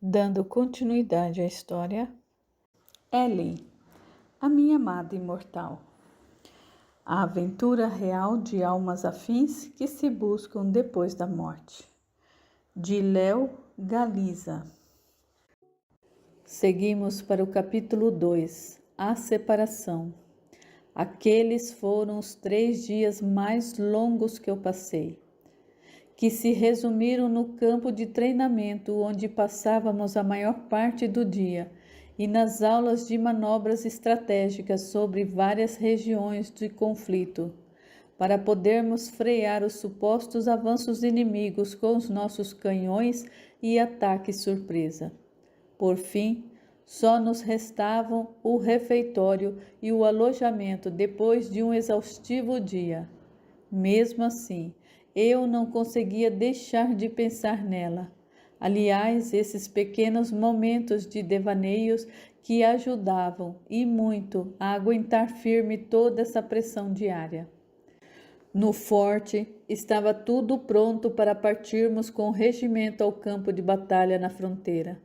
Dando continuidade à história, Ellen, a minha amada imortal. A aventura real de almas afins que se buscam depois da morte. De Léo Galiza. Seguimos para o capítulo 2, a separação. Aqueles foram os 3 dias mais longos que eu passei, que se resumiram no campo de treinamento onde passávamos a maior parte do dia e nas aulas de manobras estratégicas sobre várias regiões de conflito, para podermos frear os supostos avanços inimigos com os nossos canhões e ataque surpresa. Por fim, só nos restavam o refeitório e o alojamento depois de um exaustivo dia. Mesmo assim, eu não conseguia deixar de pensar nela. Aliás, esses pequenos momentos de devaneios que ajudavam, e muito, a aguentar firme toda essa pressão diária. No forte, estava tudo pronto para partirmos com o regimento ao campo de batalha na fronteira.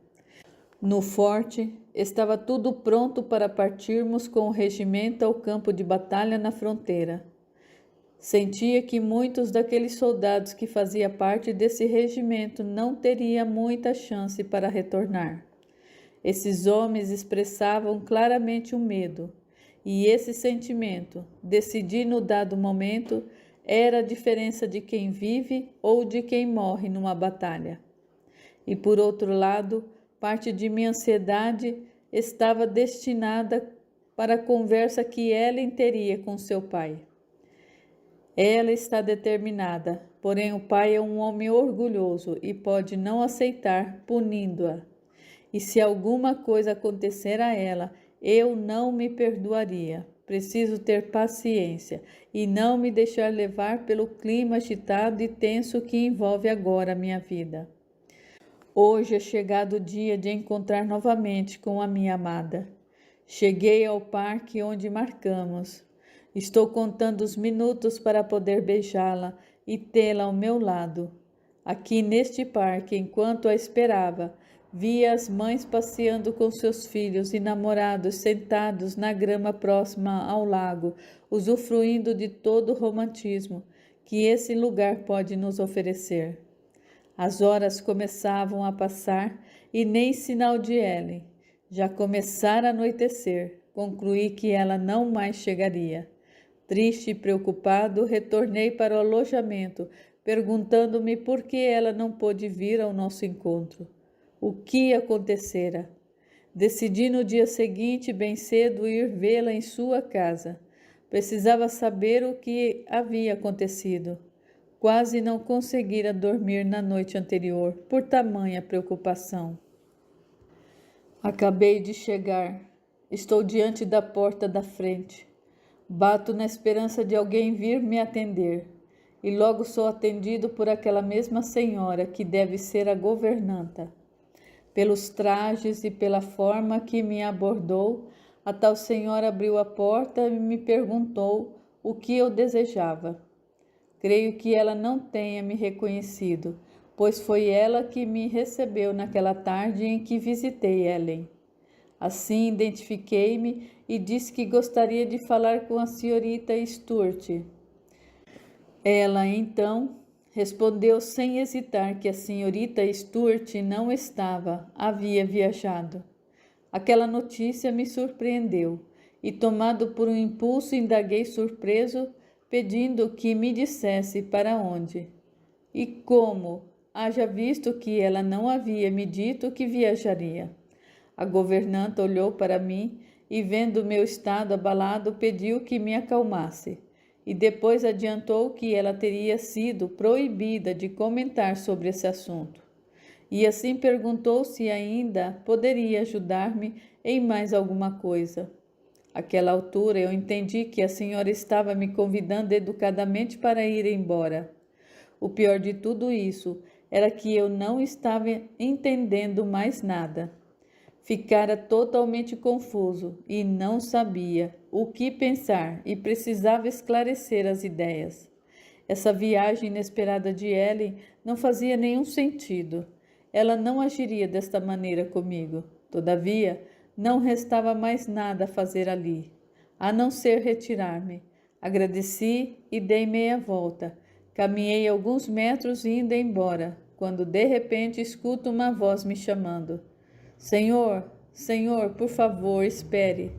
No forte, estava tudo pronto para partirmos com o regimento ao campo de batalha na fronteira. Sentia que muitos daqueles soldados que faziam parte desse regimento não teriam muita chance para retornar. Esses homens expressavam claramente o medo, e esse sentimento, decidir no dado momento, era a diferença de quem vive ou de quem morre numa batalha. E por outro lado, parte de minha ansiedade estava destinada para a conversa que Ellen teria com seu pai. Ela está determinada, porém o pai é um homem orgulhoso e pode não aceitar, punindo-a. E se alguma coisa acontecer a ela, eu não me perdoaria. Preciso ter paciência e não me deixar levar pelo clima agitado e tenso que envolve agora a minha vida. Hoje é chegado o dia de encontrar novamente com a minha amada. Cheguei ao parque onde marcamos. Estou contando os minutos para poder beijá-la e tê-la ao meu lado. Aqui neste parque, enquanto a esperava, via as mães passeando com seus filhos e namorados sentados na grama próxima ao lago, usufruindo de todo o romantismo que esse lugar pode nos oferecer. As horas começavam a passar e nem sinal de Ellen. Já começara a anoitecer. Concluí que ela não mais chegaria. Triste e preocupado, retornei para o alojamento, perguntando-me por que ela não pôde vir ao nosso encontro. O que acontecera? Decidi no dia seguinte, bem cedo, ir vê-la em sua casa. Precisava saber o que havia acontecido. Quase não conseguira dormir na noite anterior, por tamanha preocupação. Acabei de chegar. Estou diante da porta da frente. Bato na esperança de alguém vir me atender, e logo sou atendido por aquela mesma senhora que deve ser a governanta. Pelos trajes e pela forma que me abordou, a tal senhora abriu a porta e me perguntou o que eu desejava. Creio que ela não tenha me reconhecido, pois foi ela que me recebeu naquela tarde em que visitei Ellen. Assim identifiquei-me e disse que gostaria de falar com a senhorita Stuart. Ela, então, respondeu sem hesitar que a senhorita Stuart não estava, havia viajado. Aquela notícia me surpreendeu e, tomado por um impulso, indaguei surpreso, pedindo que me dissesse para onde. E como, haja visto que ela não havia me dito que viajaria. A governanta olhou para mim e, vendo meu estado abalado, pediu que me acalmasse. E depois adiantou que ela teria sido proibida de comentar sobre esse assunto. E assim perguntou se ainda poderia ajudar-me em mais alguma coisa. Àquela altura eu entendi que a senhora estava me convidando educadamente para ir embora. O pior de tudo isso era que eu não estava entendendo mais nada. Ficara totalmente confuso e não sabia o que pensar e precisava esclarecer as ideias. Essa viagem inesperada de Ellen não fazia nenhum sentido. ela não agiria desta maneira comigo. Todavia, não restava mais nada a fazer ali, a não ser retirar-me. Agradeci e dei meia volta. Caminhei alguns metros indo embora, quando de repente escuto uma voz me chamando. Senhor, Senhor, por favor, espere.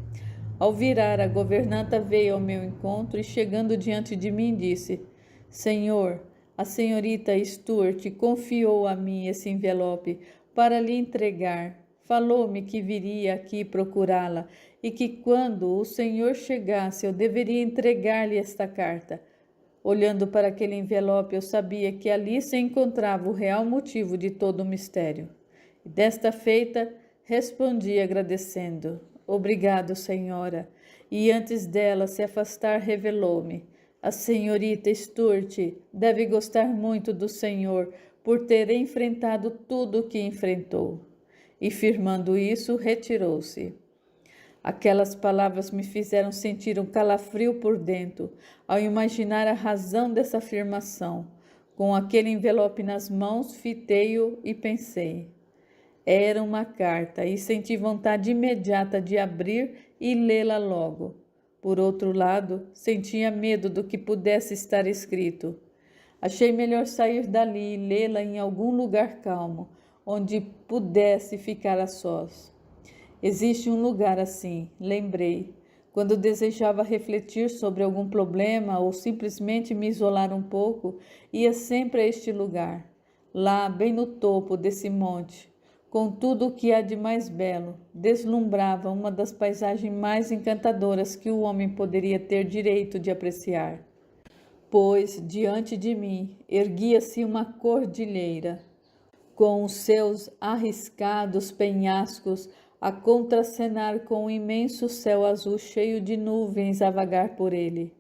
Ao virar, a governanta veio ao meu encontro e, chegando diante de mim, disse: Senhor, a senhorita Stuart confiou a mim esse envelope para lhe entregar. Falou-me que viria aqui procurá-la e que quando o senhor chegasse eu deveria entregar-lhe esta carta. Olhando para aquele envelope, eu sabia que ali se encontrava o real motivo de todo o mistério. E desta feita, respondi agradecendo. Obrigado, senhora. E antes dela se afastar, revelou-me. A senhorita Stuart deve gostar muito do senhor por ter enfrentado tudo o que enfrentou. E firmando isso, retirou-se. Aquelas palavras me fizeram sentir um calafrio por dentro, ao imaginar a razão dessa afirmação. Com aquele envelope nas mãos, fitei-o e pensei. Era uma carta e senti vontade imediata de abrir e lê-la logo. Por outro lado, sentia medo do que pudesse estar escrito. Achei melhor sair dali e lê-la em algum lugar calmo, onde pudesse ficar a sós. Existe um lugar assim, lembrei. Quando desejava refletir sobre algum problema ou simplesmente me isolar um pouco, ia sempre a este lugar. Lá, bem no topo desse monte, com tudo o que há de mais belo, deslumbrava uma das paisagens mais encantadoras que o homem poderia ter direito de apreciar. Pois, diante de mim, erguia-se uma cordilheira, com os seus arriscados penhascos a contracenar com o imenso céu azul cheio de nuvens a vagar por ele.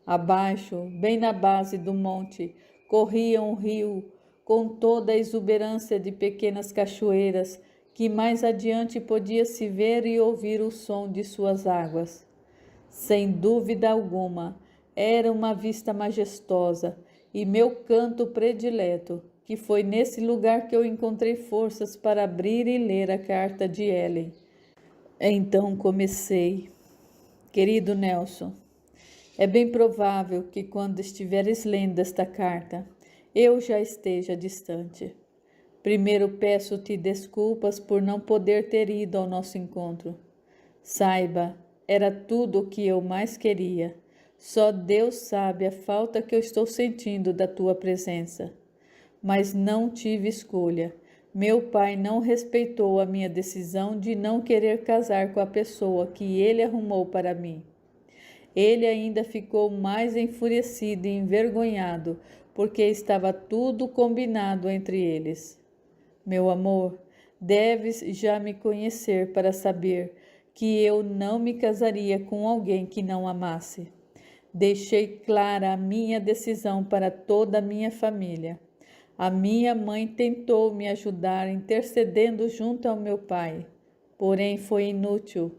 Abaixo, bem na base do monte, corria um rio, com toda a exuberância de pequenas cachoeiras, que mais adiante podia-se ver e ouvir o som de suas águas. Sem dúvida alguma, era uma vista majestosa e meu canto predileto, que foi nesse lugar que eu encontrei forças para abrir e ler a carta de Ellen. Então comecei. Querido Nelson, é bem provável que quando estiveres lendo esta carta, eu já esteja distante. Primeiro peço-te desculpas por não poder ter ido ao nosso encontro. Saiba, era tudo o que eu mais queria. Só Deus sabe a falta que eu estou sentindo da tua presença. Mas não tive escolha. Meu pai não respeitou a minha decisão de não querer casar com a pessoa que ele arrumou para mim. Ele ainda ficou mais enfurecido e envergonhado, porque estava tudo combinado entre eles. Meu amor, deves já me conhecer para saber que eu não me casaria com alguém que não amasse. Deixei clara a minha decisão para toda a minha família. A minha mãe tentou me ajudar intercedendo junto ao meu pai, porém foi inútil.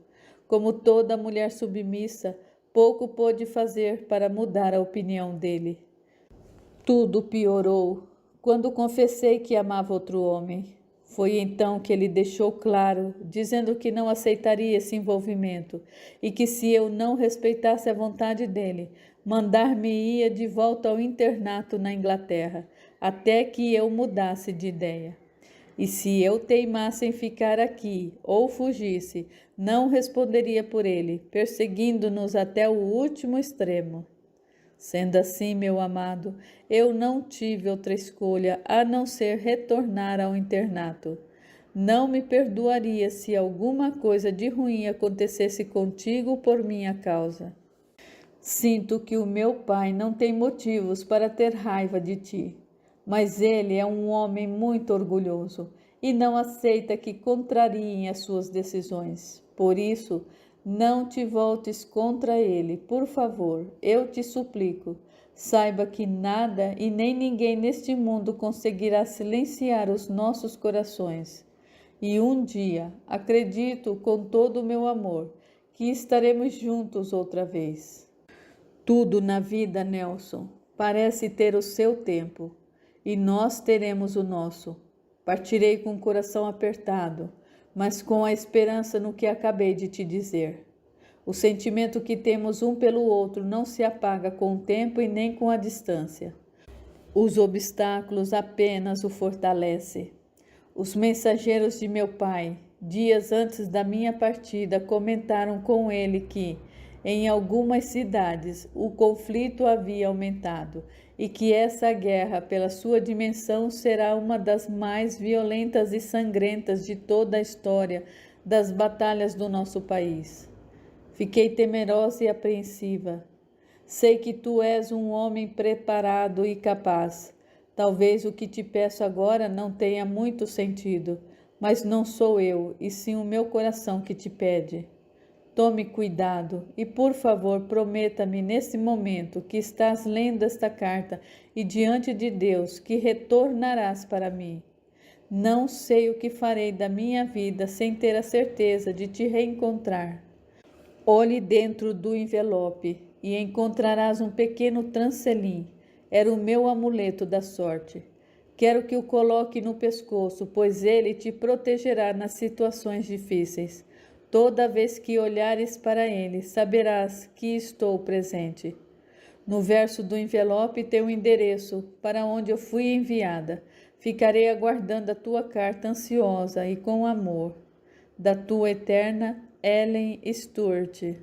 Como toda mulher submissa, pouco pôde fazer para mudar a opinião dele. Tudo piorou quando confessei que amava outro homem. Foi então que ele deixou claro, dizendo que não aceitaria esse envolvimento e que se eu não respeitasse a vontade dele, mandar-me-ia de volta ao internato na Inglaterra, até que eu mudasse de ideia. E se eu teimasse em ficar aqui ou fugisse, não responderia por ele, perseguindo-nos até o último extremo. Sendo assim, meu amado, eu não tive outra escolha a não ser retornar ao internato. Não me perdoaria se alguma coisa de ruim acontecesse contigo por minha causa. Sinto que o meu pai não tem motivos para ter raiva de ti, mas ele é um homem muito orgulhoso e não aceita que contrariem as suas decisões. Por isso, não te voltes contra ele, por favor, eu te suplico. Saiba que nada e nem ninguém neste mundo conseguirá silenciar os nossos corações. E um dia, acredito com todo o meu amor, que estaremos juntos outra vez. Tudo na vida, Nelson, parece ter o seu tempo, e nós teremos o nosso. Partirei com o coração apertado, mas com a esperança no que acabei de te dizer. O sentimento que temos um pelo outro não se apaga com o tempo e nem com a distância. Os obstáculos apenas o fortalecem. Os mensageiros de meu pai, dias antes da minha partida, comentaram com ele que, em algumas cidades, o conflito havia aumentado e que essa guerra, pela sua dimensão, será uma das mais violentas e sangrentas de toda a história das batalhas do nosso país. Fiquei temerosa e apreensiva. Sei que tu és um homem preparado e capaz. Talvez o que te peço agora não tenha muito sentido, mas não sou eu, e sim o meu coração que te pede. Tome cuidado e, por favor, prometa-me nesse momento que estás lendo esta carta e diante de Deus que retornarás para mim. Não sei o que farei da minha vida sem ter a certeza de te reencontrar. Olhe dentro do envelope e encontrarás um pequeno trancelim. Era o meu amuleto da sorte. Quero que o coloque no pescoço, pois ele te protegerá nas situações difíceis. Toda vez que olhares para ele, saberás que estou presente. No verso do envelope tem o endereço para onde eu fui enviada. Ficarei aguardando a tua carta ansiosa e com amor. Da tua eterna Ellen Stuart.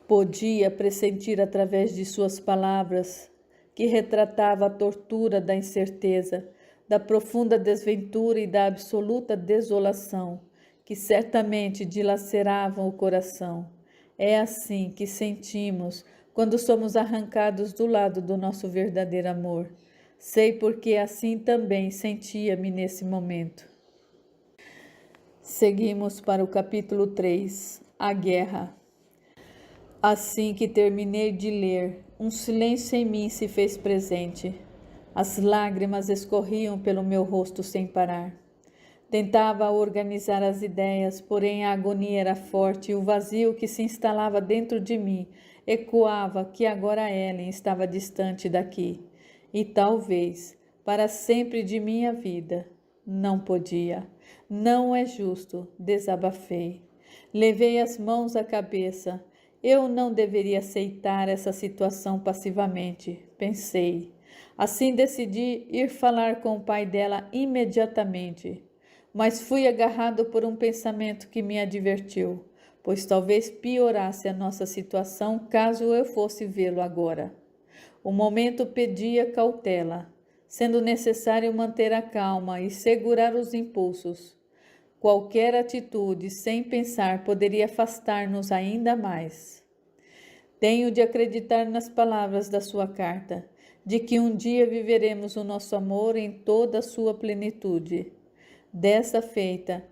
Podia pressentir através de suas palavras que retratava a tortura da incerteza, da profunda desventura e da absoluta desolação, que certamente dilaceravam o coração. É assim que sentimos quando somos arrancados do lado do nosso verdadeiro amor. Sei porque assim também sentia-me nesse momento. Seguimos para o capítulo 3, a guerra. Assim que terminei de ler, um silêncio em mim se fez presente. As lágrimas escorriam pelo meu rosto sem parar. Tentava organizar as ideias, porém a agonia era forte e o vazio que se instalava dentro de mim ecoava que agora Ellen estava distante daqui e talvez para sempre de minha vida. Não podia. Não é justo, desabafei. Levei as mãos à cabeça. Eu não deveria aceitar essa situação passivamente, pensei. Assim decidi ir falar com o pai dela imediatamente. Mas fui agarrado por um pensamento que me advertiu, pois talvez piorasse a nossa situação caso eu fosse vê-lo agora. O momento pedia cautela, sendo necessário manter a calma e segurar os impulsos. Qualquer atitude, sem pensar, poderia afastar-nos ainda mais. Tenho de acreditar nas palavras da sua carta, de que um dia viveremos o nosso amor em toda a sua plenitude. Dessa feita,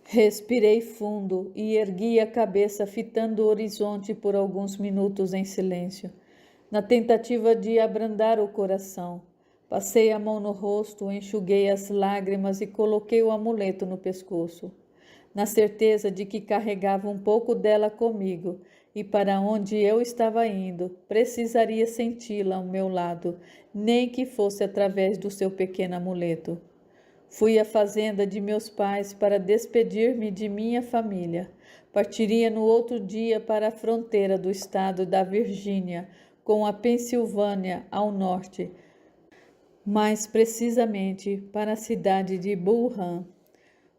respirei fundo e ergui a cabeça fitando o horizonte por alguns minutos em silêncio, na tentativa de abrandar o coração. Passei a mão no rosto, enxuguei as lágrimas e coloquei o amuleto no pescoço, na certeza de que carregava um pouco dela comigo e para onde eu estava indo, precisaria senti-la ao meu lado, nem que fosse através do seu pequeno amuleto. Fui à fazenda de meus pais para despedir-me de minha família. Partiria no outro dia para a fronteira do estado da Virgínia com a Pensilvânia ao norte, mais precisamente para a cidade de Bull Run,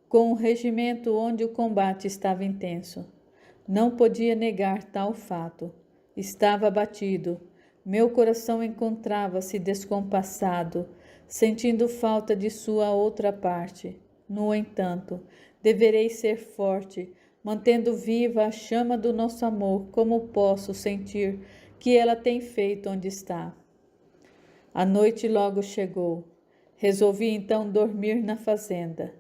com um regimento onde o combate estava intenso. Não podia negar tal fato. Estava abatido. Meu coração encontrava-se descompassado, sentindo falta de sua outra parte. No entanto, deverei ser forte, mantendo viva a chama do nosso amor, como posso sentir que ela tem feito onde está. A noite logo chegou. Resolvi então dormir na fazenda.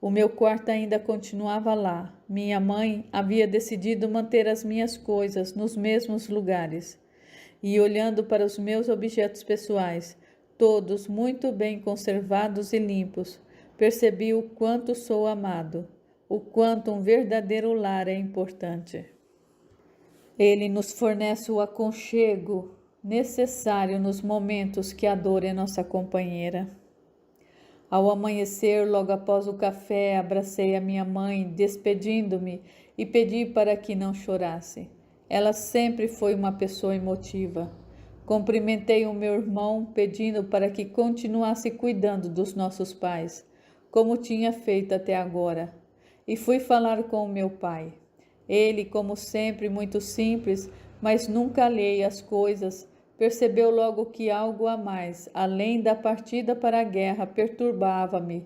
O meu quarto ainda continuava lá. Minha mãe havia decidido manter as minhas coisas nos mesmos lugares. E olhando para os meus objetos pessoais, todos muito bem conservados e limpos, percebi o quanto sou amado, o quanto um verdadeiro lar é importante. Ele nos fornece o aconchego necessário nos momentos que a dor é nossa companheira. Ao amanhecer, logo após o café, abracei a minha mãe, despedindo-me, e pedi para que não chorasse. Ela sempre foi uma pessoa emotiva. Cumprimentei o meu irmão, pedindo para que continuasse cuidando dos nossos pais, como tinha feito até agora. E fui falar com o meu pai. Ele, como sempre, muito simples, mas nunca alheio às coisas, percebeu logo que algo a mais, além da partida para a guerra, perturbava-me.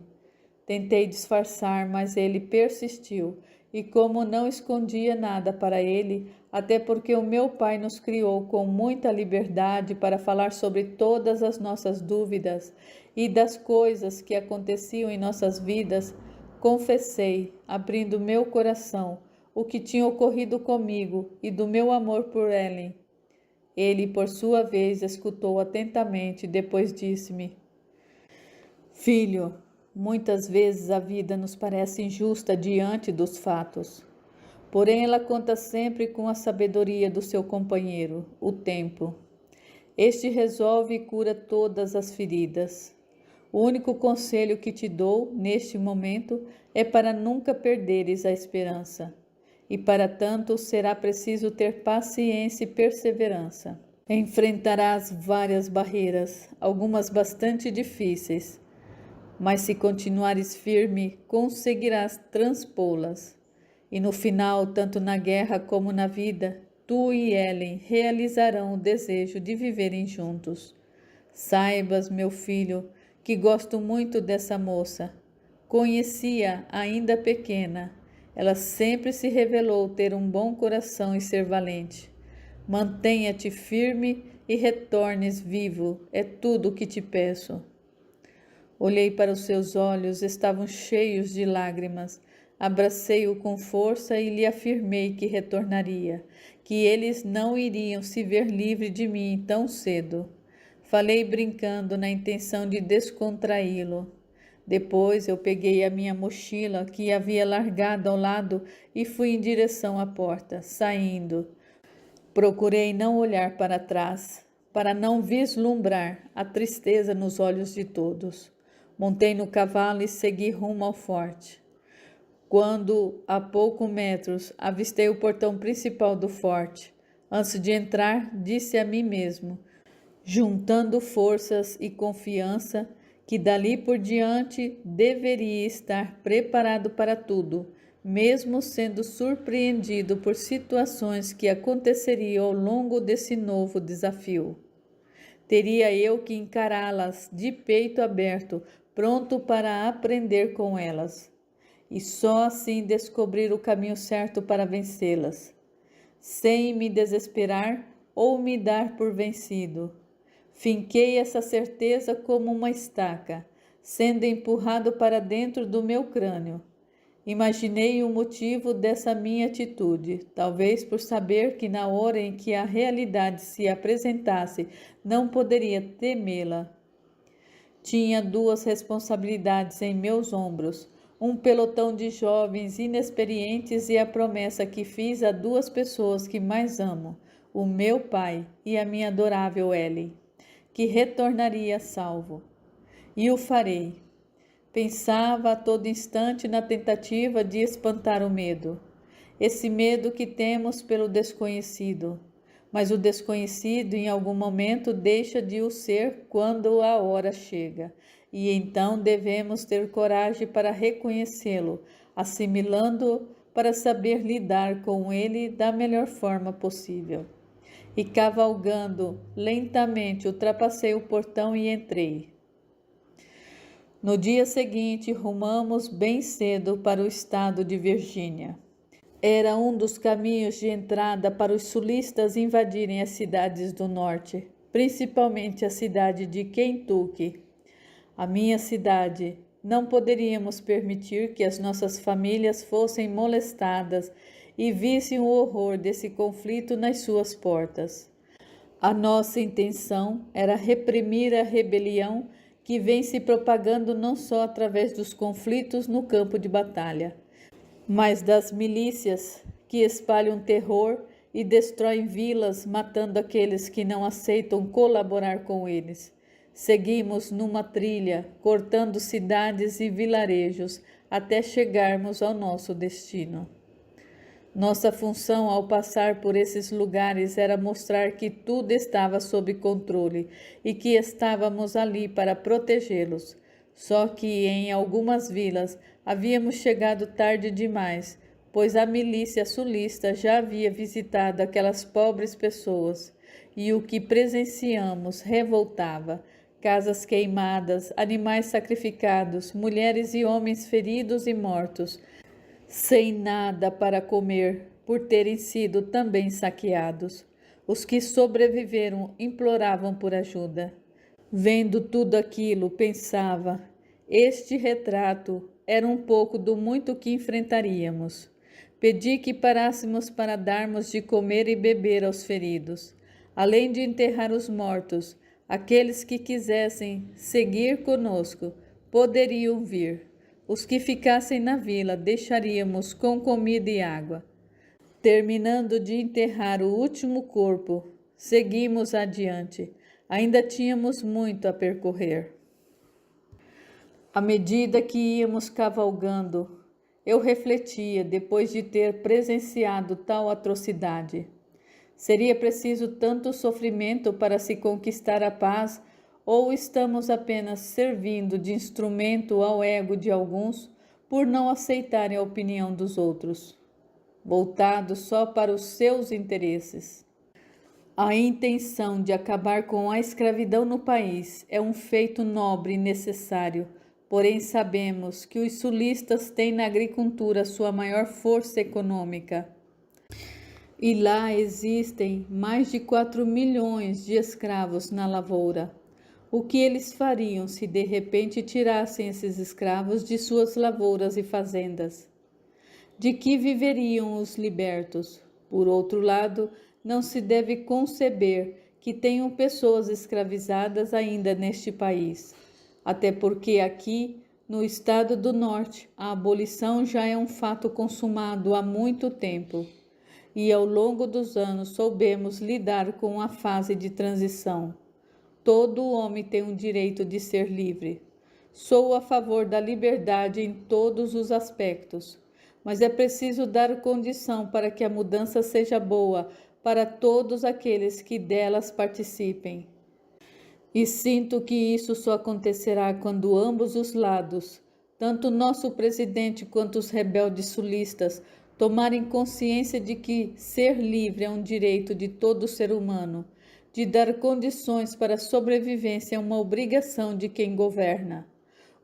Tentei disfarçar, mas ele persistiu, e como não escondia nada para ele, até porque o meu pai nos criou com muita liberdade para falar sobre todas as nossas dúvidas e das coisas que aconteciam em nossas vidas, confessei, abrindo meu coração, o que tinha ocorrido comigo e do meu amor por Ellen. Ele, por sua vez, escutou atentamente e depois disse-me: Filho, muitas vezes a vida nos parece injusta diante dos fatos. Porém, ela conta sempre com a sabedoria do seu companheiro, o tempo. Este resolve e cura todas as feridas. O único conselho que te dou, neste momento, é para nunca perderes a esperança. E para tanto será preciso ter paciência e perseverança. Enfrentarás várias barreiras, algumas bastante difíceis, mas se continuares firme, conseguirás transpô-las. E no final, tanto na guerra como na vida, tu e Ellen realizarão o desejo de viverem juntos. Saibas, meu filho, que gosto muito dessa moça. Conhecia ainda pequena. Ela sempre se revelou ter um bom coração e ser valente. Mantenha-te firme e retornes vivo, é tudo o que te peço. Olhei para os seus olhos, estavam cheios de lágrimas. Abracei-o com força e lhe afirmei que retornaria, que eles não iriam se ver livre de mim tão cedo. Falei brincando na intenção de descontraí-lo. Depois eu peguei a minha mochila que havia largado ao lado e fui em direção à porta, saindo. Procurei não olhar para trás, para não vislumbrar a tristeza nos olhos de todos. Montei no cavalo e segui rumo ao forte. Quando, a poucos metros, avistei o portão principal do forte, antes de entrar, disse a mim mesmo, juntando forças e confiança, que dali por diante deveria estar preparado para tudo, mesmo sendo surpreendido por situações que aconteceriam ao longo desse novo desafio. Teria eu que encará-las de peito aberto, pronto para aprender com elas, e só assim descobrir o caminho certo para vencê-las, sem me desesperar ou me dar por vencido. Finquei essa certeza como uma estaca, sendo empurrado para dentro do meu crânio. Imaginei o motivo dessa minha atitude, talvez por saber que na hora em que a realidade se apresentasse, não poderia temê-la. Tinha duas responsabilidades em meus ombros, um pelotão de jovens inexperientes e a promessa que fiz a duas pessoas que mais amo, o meu pai e a minha adorável Ellen, que retornaria salvo. E o farei. Pensava a todo instante na tentativa de espantar o medo, esse medo que temos pelo desconhecido. Mas o desconhecido em algum momento deixa de o ser quando a hora chega, e então devemos ter coragem para reconhecê-lo, assimilando-o para saber lidar com ele da melhor forma possível. E cavalgando lentamente, ultrapassei o portão e entrei. No dia seguinte, rumamos bem cedo para o estado de Virgínia. Era um dos caminhos de entrada para os sulistas invadirem as cidades do norte, principalmente a cidade de Kentucky. A minha cidade. Não poderíamos permitir que as nossas famílias fossem molestadas e vissem o horror desse conflito nas suas portas. A nossa intenção era reprimir a rebelião que vem se propagando não só através dos conflitos no campo de batalha, mas das milícias que espalham terror e destroem vilas, matando aqueles que não aceitam colaborar com eles. Seguimos numa trilha, cortando cidades e vilarejos, até chegarmos ao nosso destino. Nossa função ao passar por esses lugares era mostrar que tudo estava sob controle e que estávamos ali para protegê-los. Só que em algumas vilas havíamos chegado tarde demais, pois a milícia sulista já havia visitado aquelas pobres pessoas, e o que presenciamos revoltava: casas queimadas, animais sacrificados, mulheres e homens feridos e mortos, sem nada para comer, por terem sido também saqueados. Os que sobreviveram imploravam por ajuda. Vendo tudo aquilo, pensava: este retrato era um pouco do muito que enfrentaríamos. Pedi que parássemos para darmos de comer e beber aos feridos, além de enterrar os mortos. Aqueles que quisessem seguir conosco poderiam vir. Os que ficassem na vila deixaríamos com comida e água. Terminando de enterrar o último corpo, seguimos adiante. Ainda tínhamos muito a percorrer. À medida que íamos cavalgando, eu refletia, depois de ter presenciado tal atrocidade. Seria preciso tanto sofrimento para se conquistar a paz, ou estamos apenas servindo de instrumento ao ego de alguns por não aceitarem a opinião dos outros, voltados só para os seus interesses? A intenção de acabar com a escravidão no país é um feito nobre e necessário, porém sabemos que os sulistas têm na agricultura sua maior força econômica. E lá existem mais de 4 milhões de escravos na lavoura. O que eles fariam se de repente tirassem esses escravos de suas lavouras e fazendas? De que viveriam os libertos? Por outro lado, não se deve conceber que tenham pessoas escravizadas ainda neste país, até porque aqui, no estado do Norte, a abolição já é um fato consumado há muito tempo. E ao longo dos anos soubemos lidar com a fase de transição. Todo homem tem o direito de ser livre. Sou a favor da liberdade em todos os aspectos, mas é preciso dar condição para que a mudança seja boa para todos aqueles que delas participem. E sinto que isso só acontecerá quando ambos os lados, tanto nosso presidente quanto os rebeldes sulistas, tomarem consciência de que ser livre é um direito de todo ser humano, de dar condições para a sobrevivência é uma obrigação de quem governa.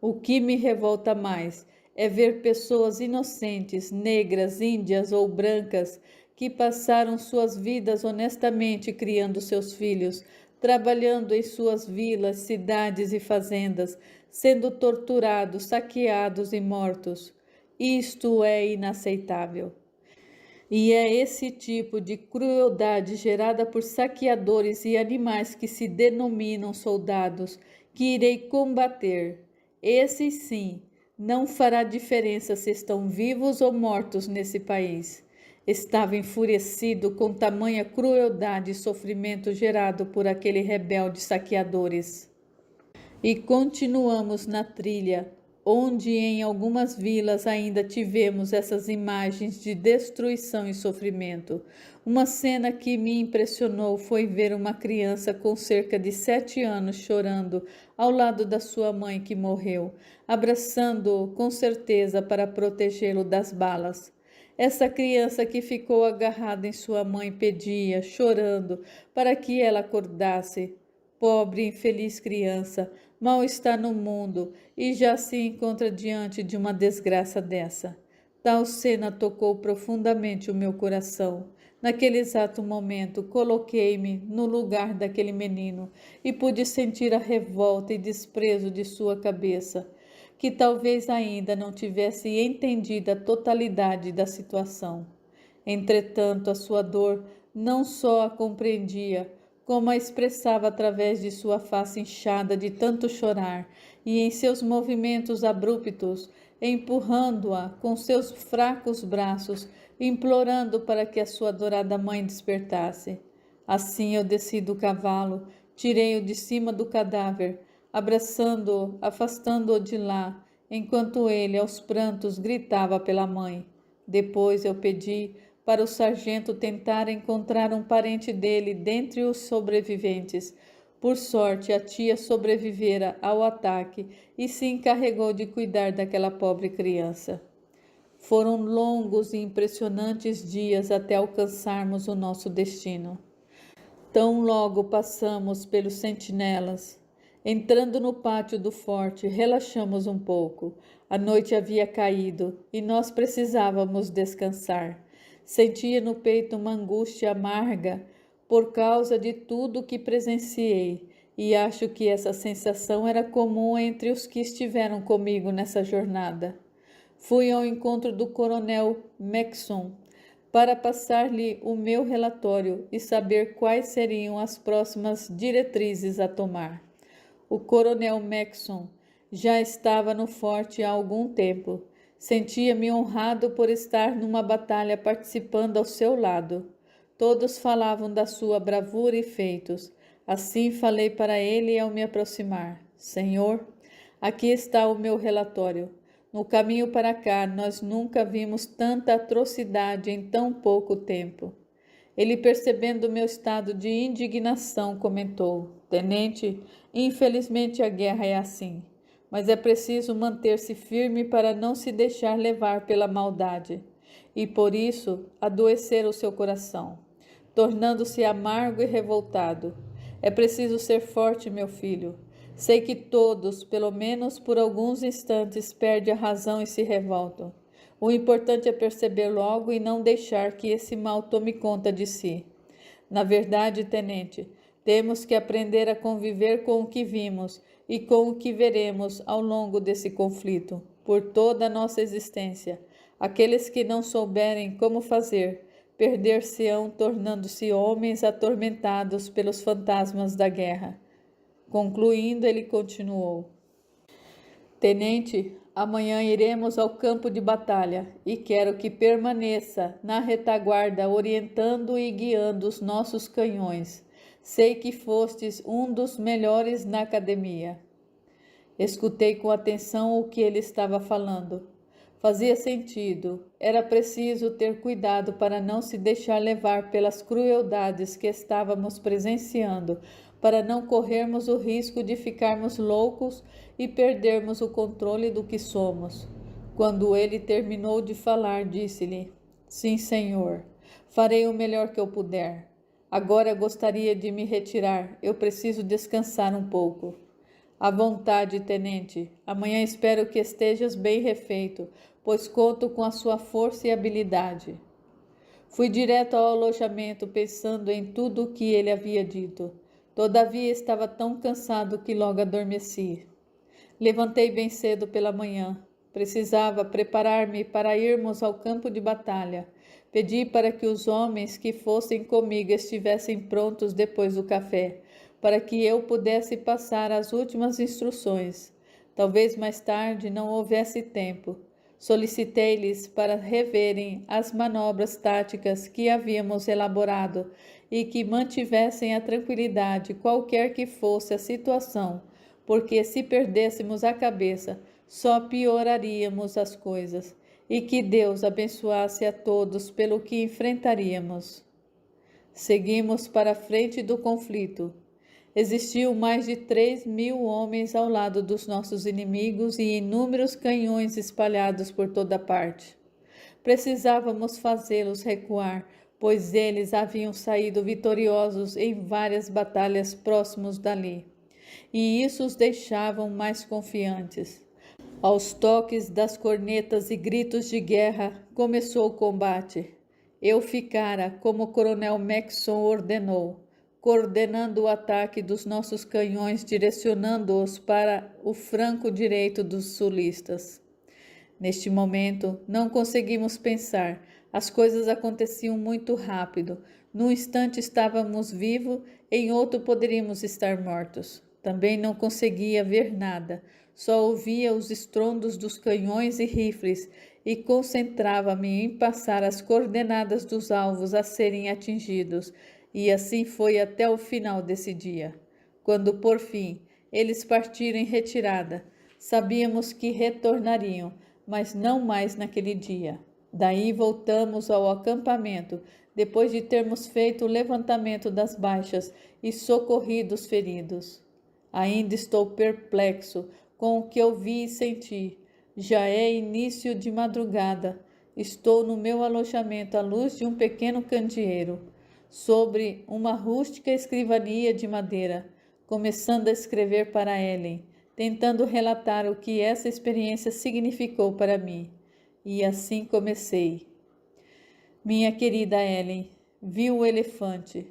O que me revolta mais é ver pessoas inocentes, negras, índias ou brancas, que passaram suas vidas honestamente criando seus filhos, trabalhando em suas vilas, cidades e fazendas, sendo torturados, saqueados e mortos. Isto é inaceitável. E é esse tipo de crueldade gerada por saqueadores e animais que se denominam soldados que irei combater. Esses sim, não fará diferença se estão vivos ou mortos nesse país. Estava enfurecido com tamanha crueldade e sofrimento gerado por aquele rebelde saqueadores. E continuamos na trilha, onde em algumas vilas ainda tivemos essas imagens de destruição e sofrimento. Uma cena que me impressionou foi ver uma criança com cerca de 7 anos chorando ao lado da sua mãe que morreu, abraçando-o com certeza para protegê-lo das balas. Essa criança que ficou agarrada em sua mãe pedia, chorando, para que ela acordasse. Pobre e infeliz criança, mal está no mundo e já se encontra diante de uma desgraça dessa. Tal cena tocou profundamente o meu coração. Naquele exato momento, coloquei-me no lugar daquele menino e pude sentir a revolta e desprezo de sua cabeça, que talvez ainda não tivesse entendido a totalidade da situação. Entretanto, a sua dor não só a compreendia, como a expressava através de sua face inchada de tanto chorar e em seus movimentos abruptos, empurrando-a com seus fracos braços, implorando para que a sua adorada mãe despertasse. Assim eu desci do cavalo, Tirei-o de cima do cadáver, abraçando-o, afastando-o de lá, enquanto ele, aos prantos, gritava pela mãe. Depois eu pedi para o sargento tentar encontrar um parente dele dentre os sobreviventes. Por sorte, a tia sobrevivera ao ataque e se encarregou de cuidar daquela pobre criança. Foram longos e impressionantes dias até alcançarmos o nosso destino. Tão logo passamos pelos sentinelas. Entrando no pátio do forte, relaxamos um pouco. A noite havia caído e nós precisávamos descansar. Sentia no peito uma angústia amarga por causa de tudo que presenciei, e acho que essa sensação era comum entre os que estiveram comigo nessa jornada. Fui ao encontro do coronel Maxson para passar-lhe o meu relatório e saber quais seriam as próximas diretrizes a tomar. O coronel Maxson já estava no forte há algum tempo. Sentia-me honrado por estar numa batalha participando ao seu lado. Todos falavam da sua bravura e feitos. Assim falei para ele ao me aproximar: Senhor, aqui está o meu relatório. No caminho para cá, nós nunca vimos tanta atrocidade em tão pouco tempo. Ele, percebendo meu estado de indignação, comentou: Tenente, infelizmente a guerra é assim, mas é preciso manter-se firme para não se deixar levar pela maldade, e por isso adoecer o seu coração, tornando-se amargo e revoltado. É preciso ser forte, meu filho. Sei que todos, pelo menos por alguns instantes, perdem a razão e se revoltam. O importante é perceber logo e não deixar que esse mal tome conta de si. Na verdade, tenente, temos que aprender a conviver com o que vimos e com o que veremos ao longo desse conflito, por toda a nossa existência. Aqueles que não souberem como fazer, perder-se-ão tornando-se homens atormentados pelos fantasmas da guerra. Concluindo, ele continuou: Tenente, amanhã iremos ao campo de batalha e quero que permaneça na retaguarda orientando e guiando os nossos canhões. Sei que fostes um dos melhores na academia. Escutei com atenção o que ele estava falando. Fazia sentido. Era preciso ter cuidado para não se deixar levar pelas crueldades que estávamos presenciando, para não corrermos o risco de ficarmos loucos e perdermos o controle do que somos. Quando ele terminou de falar, disse-lhe: Sim, senhor, farei o melhor que eu puder. Agora gostaria de me retirar, eu preciso descansar um pouco. À vontade, tenente. Amanhã espero que estejas bem refeito, pois conto com a sua força e habilidade. Fui direto ao alojamento, pensando em tudo o que ele havia dito. Todavia estava tão cansado que logo adormeci. Levantei bem cedo pela manhã. Precisava preparar-me para irmos ao campo de batalha. Pedi para que os homens que fossem comigo estivessem prontos depois do café, para que eu pudesse passar as últimas instruções. Talvez mais tarde não houvesse tempo. Solicitei-lhes para reverem as manobras táticas que havíamos elaborado e que mantivessem a tranquilidade qualquer que fosse a situação, porque se perdêssemos a cabeça, só pioraríamos as coisas, e que Deus abençoasse a todos pelo que enfrentaríamos. Seguimos para a frente do conflito. Existiam mais de 3.000 homens ao lado dos nossos inimigos e inúmeros canhões espalhados por toda parte. Precisávamos fazê-los recuar, pois eles haviam saído vitoriosos em várias batalhas próximos dali, e isso os deixava mais confiantes. Aos toques das cornetas e gritos de guerra, começou o combate. Eu ficara, como o coronel Maxson ordenou, coordenando o ataque dos nossos canhões, direcionando-os para o flanco direito dos sulistas. Neste momento, não conseguimos pensar. As coisas aconteciam muito rápido. Num instante estávamos vivos, em outro poderíamos estar mortos. Também não conseguia ver nada. Só ouvia os estrondos dos canhões e rifles e concentrava-me em passar as coordenadas dos alvos a serem atingidos. E assim foi até o final desse dia. quando por fim eles partiram em retirada. Sabíamos que retornariam, mas não mais naquele dia. Daí voltamos ao acampamento, depois de termos feito o levantamento das baixas e socorrido os feridos. Ainda estou perplexo com o que eu vi e senti. Já é início de madrugada. Estou no meu alojamento à luz de um pequeno candeeiro, sobre uma rústica escrivaria de madeira, começando a escrever para Ellen, tentando relatar o que essa experiência significou para mim. E assim comecei. Minha querida Ellen, vi o elefante,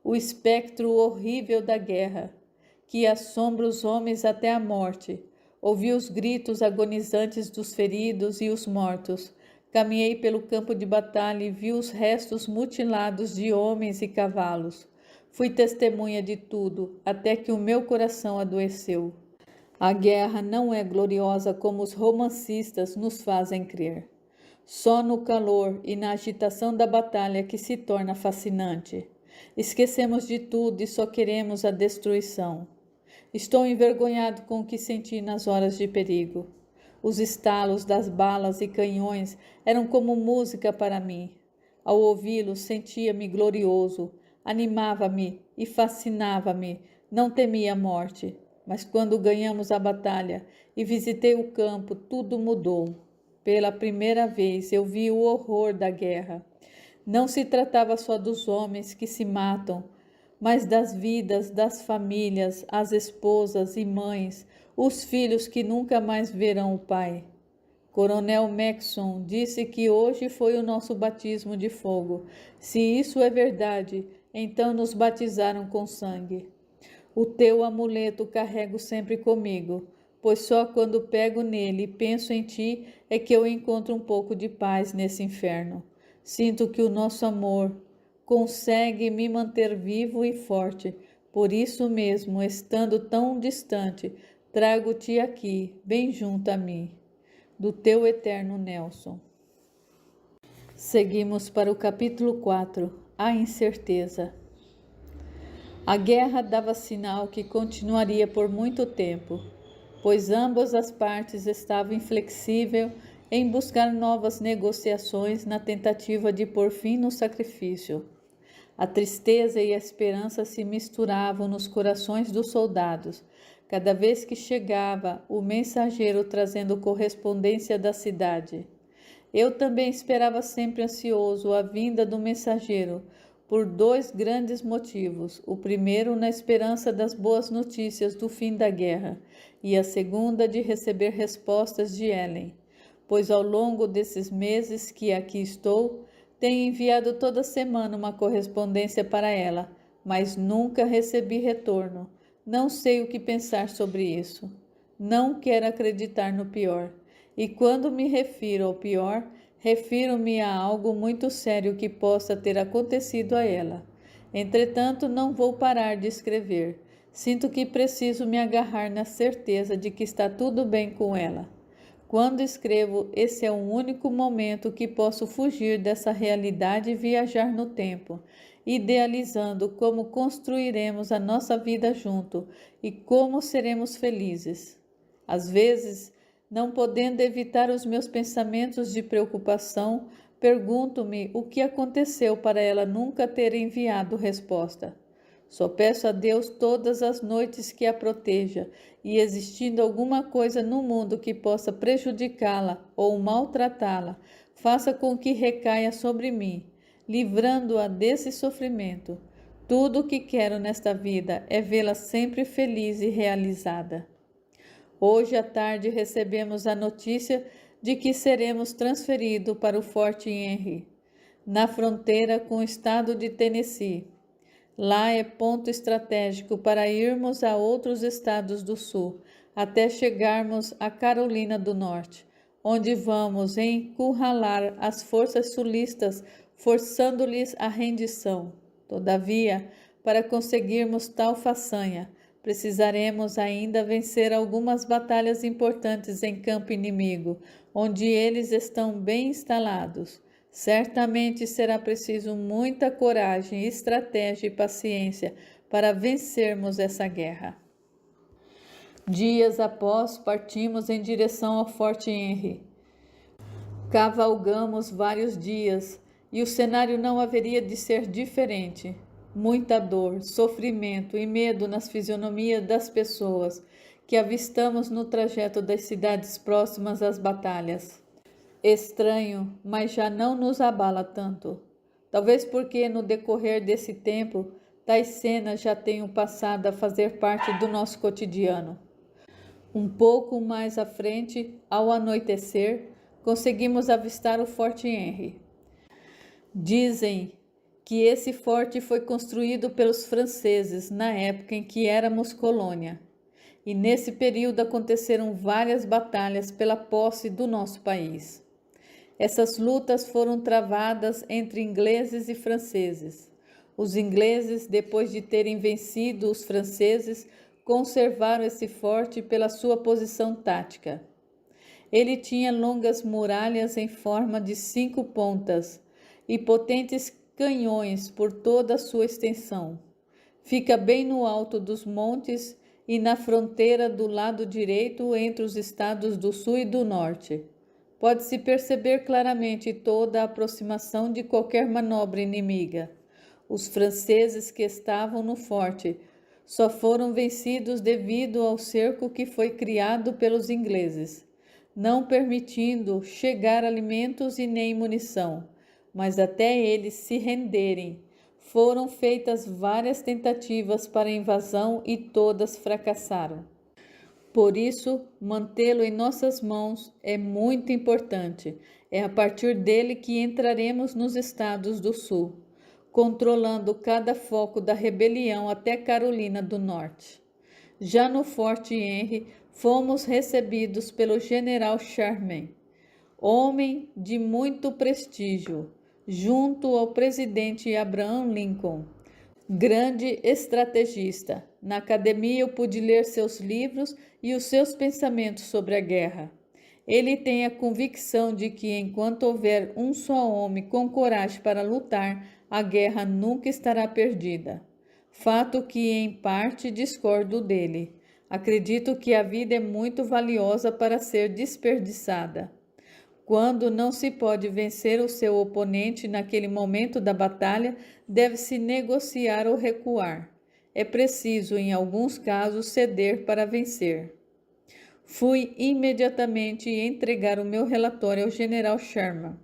o espectro horrível da guerra, que assombra os homens até a morte. Ouvi os gritos agonizantes dos feridos e os mortos. Caminhei pelo campo de batalha e vi os restos mutilados de homens e cavalos. Fui testemunha de tudo, até que o meu coração adoeceu. A guerra não é gloriosa como os romancistas nos fazem crer. Só no calor e na agitação da batalha que se torna fascinante. Esquecemos de tudo e só queremos a destruição. Estou envergonhado com o que senti nas horas de perigo. Os estalos das balas e canhões eram como música para mim. Ao ouvi-los, sentia-me glorioso, animava-me e fascinava-me. Não temia a morte. Mas quando ganhamos a batalha e visitei o campo, tudo mudou. Pela primeira vez eu vi o horror da guerra. Não se tratava só dos homens que se matam, mas das vidas, das famílias, as esposas e mães, os filhos que nunca mais verão o pai. Coronel Maxson disse que hoje foi o nosso batismo de fogo. Se isso é verdade, então nos batizaram com sangue. O teu amuleto carrego sempre comigo, pois só quando pego nele e penso em ti é que eu encontro um pouco de paz nesse inferno. Sinto que o nosso amor consegue me manter vivo e forte. Por isso mesmo, estando tão distante, trago-te aqui, bem junto a mim. Do teu eterno Nelson. Seguimos para o capítulo 4, a incerteza. A guerra dava sinal que continuaria por muito tempo, pois ambas as partes estavam inflexíveis em buscar novas negociações na tentativa de pôr fim no sacrifício. A tristeza e a esperança se misturavam nos corações dos soldados, cada vez que chegava o mensageiro trazendo correspondência da cidade. Eu também esperava sempre ansioso a vinda do mensageiro, por 2 grandes motivos. O primeiro, na esperança das boas notícias do fim da guerra, e a segunda, de receber respostas de Ellen, pois ao longo desses meses que aqui estou, tenho enviado toda semana uma correspondência para ela, mas nunca recebi retorno. Não sei o que pensar sobre isso. Não quero acreditar no pior. E quando me refiro ao pior, refiro-me a algo muito sério que possa ter acontecido a ela. Entretanto, não vou parar de escrever. Sinto que preciso me agarrar na certeza de que está tudo bem com ela. Quando escrevo, esse é o único momento que posso fugir dessa realidade e viajar no tempo, idealizando como construiremos a nossa vida junto e como seremos felizes. Às vezes, não podendo evitar os meus pensamentos de preocupação, pergunto-me o que aconteceu para ela nunca ter enviado resposta. Só peço a Deus todas as noites que a proteja e, existindo alguma coisa no mundo que possa prejudicá-la ou maltratá-la, faça com que recaia sobre mim, livrando-a desse sofrimento. Tudo o que quero nesta vida é vê-la sempre feliz e realizada. Hoje à tarde recebemos a notícia de que seremos transferidos para o Forte Henry, na fronteira com o estado de Tennessee. Lá é ponto estratégico para irmos a outros estados do sul, até chegarmos à Carolina do Norte, onde vamos encurralar as forças sulistas, forçando-lhes a rendição. Todavia, para conseguirmos tal façanha, precisaremos ainda vencer algumas batalhas importantes em campo inimigo, onde eles estão bem instalados. Certamente será preciso muita coragem, estratégia e paciência para vencermos essa guerra. Dias após, partimos em direção ao Forte Henry. Cavalgamos vários dias e o cenário não haveria de ser diferente. Muita dor, sofrimento e medo nas fisionomias das pessoas que avistamos no trajeto das cidades próximas às batalhas. Estranho, mas já não nos abala tanto. Talvez porque no decorrer desse tempo, tais cenas já tenham passado a fazer parte do nosso cotidiano. Um pouco mais à frente, ao anoitecer, conseguimos avistar o Forte Henry. Dizem que esse forte foi construído pelos franceses na época em que éramos colônia, e nesse período aconteceram várias batalhas pela posse do nosso país. Essas lutas foram travadas entre ingleses e franceses. Os ingleses, depois de terem vencido os franceses, conservaram esse forte pela sua posição tática. Ele tinha longas muralhas em forma de 5 pontas e potentes canhões por toda a sua extensão. Fica bem no alto dos montes e na fronteira do lado direito entre os estados do Sul e do Norte. Pode-se perceber claramente toda a aproximação de qualquer manobra inimiga. Os franceses que estavam no forte só foram vencidos devido ao cerco que foi criado pelos ingleses, não permitindo chegar alimentos e nem munição, mas até eles se renderem. Foram feitas várias tentativas para a invasão e todas fracassaram. Por isso, mantê-lo em nossas mãos é muito importante. É a partir dele que entraremos nos estados do Sul, controlando cada foco da rebelião até Carolina do Norte. Já no Forte Henry, fomos recebidos pelo general Sherman, homem de muito prestígio, junto ao presidente Abraham Lincoln, grande estrategista. Na academia eu pude ler seus livros e os seus pensamentos sobre a guerra. Ele tem a convicção de que enquanto houver um só homem com coragem para lutar, a guerra nunca estará perdida. Fato que em parte discordo dele. Acredito que a vida é muito valiosa para ser desperdiçada. Quando não se pode vencer o seu oponente naquele momento da batalha, deve-se negociar ou recuar. É preciso, em alguns casos, ceder para vencer. Fui imediatamente entregar o meu relatório ao general Sherman,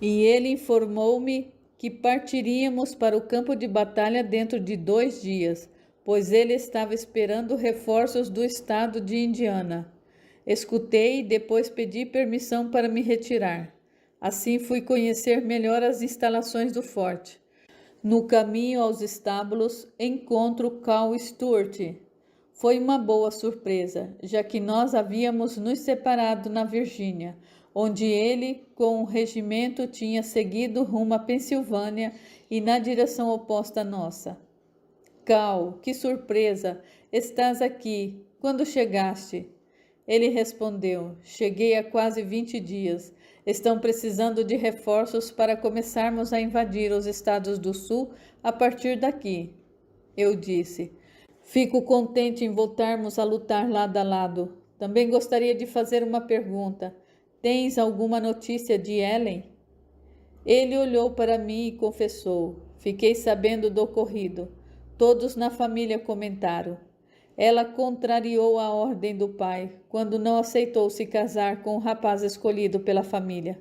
e ele informou-me que partiríamos para o campo de batalha dentro de 2 dias, pois ele estava esperando reforços do estado de Indiana. Escutei e depois pedi permissão para me retirar. Assim fui conhecer melhor as instalações do forte. No caminho aos estábulos, encontro Cal Stuart. Foi uma boa surpresa, já que nós havíamos nos separado na Virgínia, onde ele, com um regimento, tinha seguido rumo à Pensilvânia e na direção oposta à nossa. Cal, que surpresa! Estás aqui. Quando chegaste? Ele respondeu: cheguei há quase 20 dias. Estão precisando de reforços para começarmos a invadir os estados do Sul a partir daqui. Eu disse: fico contente em voltarmos a lutar lado a lado. Também gostaria de fazer uma pergunta. Tens alguma notícia de Ellen? Ele olhou para mim e confessou: fiquei sabendo do ocorrido. Todos na família comentaram. Ela contrariou a ordem do pai, quando não aceitou se casar com o rapaz escolhido pela família.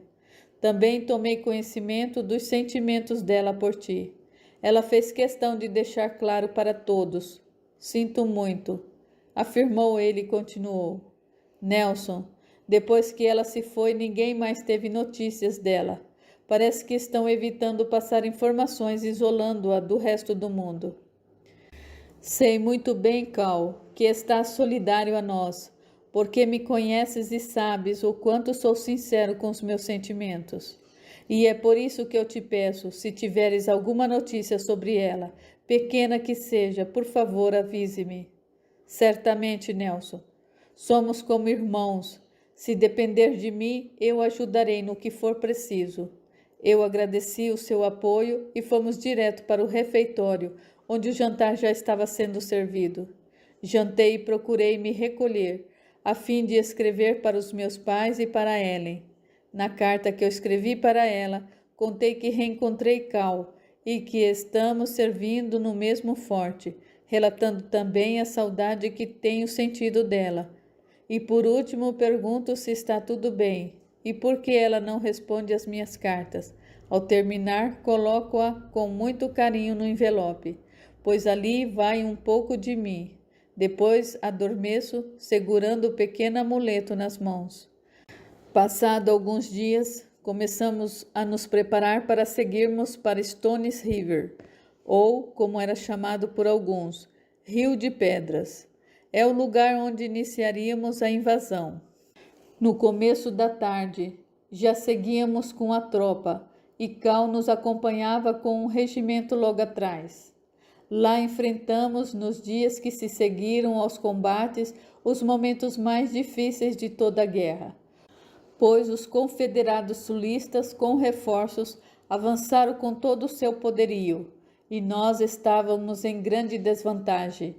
Também tomei conhecimento dos sentimentos dela por ti. Ela fez questão de deixar claro para todos. Sinto muito, afirmou ele e continuou. Nelson, depois que ela se foi, ninguém mais teve notícias dela. Parece que estão evitando passar informações, isolando-a do resto do mundo. Sei muito bem, Cal, que estás solidário a nós, porque me conheces e sabes o quanto sou sincero com os meus sentimentos. E é por isso que eu te peço, se tiveres alguma notícia sobre ela, pequena que seja, por favor, avise-me. Certamente, Nelson. Somos como irmãos. Se depender de mim, eu ajudarei no que for preciso. Eu agradeci o seu apoio e fomos direto para o refeitório, onde o jantar já estava sendo servido. Jantei e procurei me recolher, a fim de escrever para os meus pais e para Ellen. Na carta que eu escrevi para ela, contei que reencontrei Cal e que estamos servindo no mesmo forte, relatando também a saudade que tenho sentido dela. E por último pergunto se está tudo bem e por que ela não responde às minhas cartas. Ao terminar, coloco-a com muito carinho no envelope, pois ali vai um pouco de mim. Depois adormeço, segurando o pequeno amuleto nas mãos. Passado alguns dias, começamos a nos preparar para seguirmos para Stones River, ou, como era chamado por alguns, Rio de Pedras. É o lugar onde iniciaríamos a invasão. No começo da tarde, já seguíamos com a tropa e Cal nos acompanhava com um regimento logo atrás. Lá enfrentamos, nos dias que se seguiram aos combates, os momentos mais difíceis de toda a guerra, pois os confederados sulistas, com reforços, avançaram com todo o seu poderio, e nós estávamos em grande desvantagem.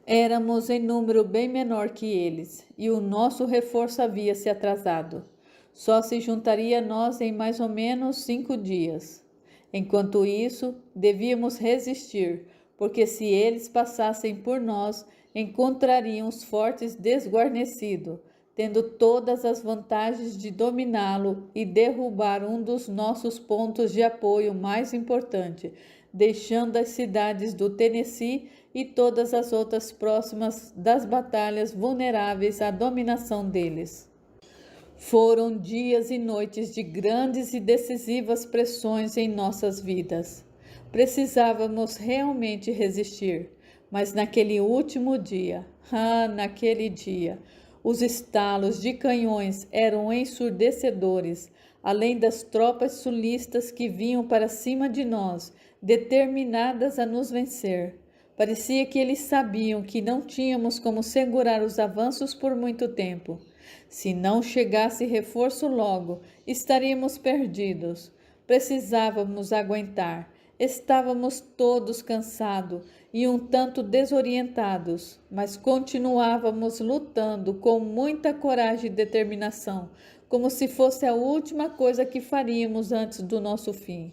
Éramos em número bem menor que eles, e o nosso reforço havia se atrasado. Só se juntaria a nós em mais ou menos 5 dias. Enquanto isso, devíamos resistir, porque se eles passassem por nós, encontrariam os fortes desguarnecidos, tendo todas as vantagens de dominá-lo e derrubar um dos nossos pontos de apoio mais importantes, deixando as cidades do Tennessee e todas as outras próximas das batalhas vulneráveis à dominação deles. Foram dias e noites de grandes e decisivas pressões em nossas vidas. Precisávamos realmente resistir, mas naquele último dia, naquele dia, os estalos de canhões eram ensurdecedores, além das tropas sulistas que vinham para cima de nós, determinadas a nos vencer. Parecia que eles sabiam que não tínhamos como segurar os avanços por muito tempo. Se não chegasse reforço logo, estaríamos perdidos. Precisávamos aguentar. Estávamos todos cansados e um tanto desorientados, mas continuávamos lutando com muita coragem e determinação, como se fosse a última coisa que faríamos antes do nosso fim.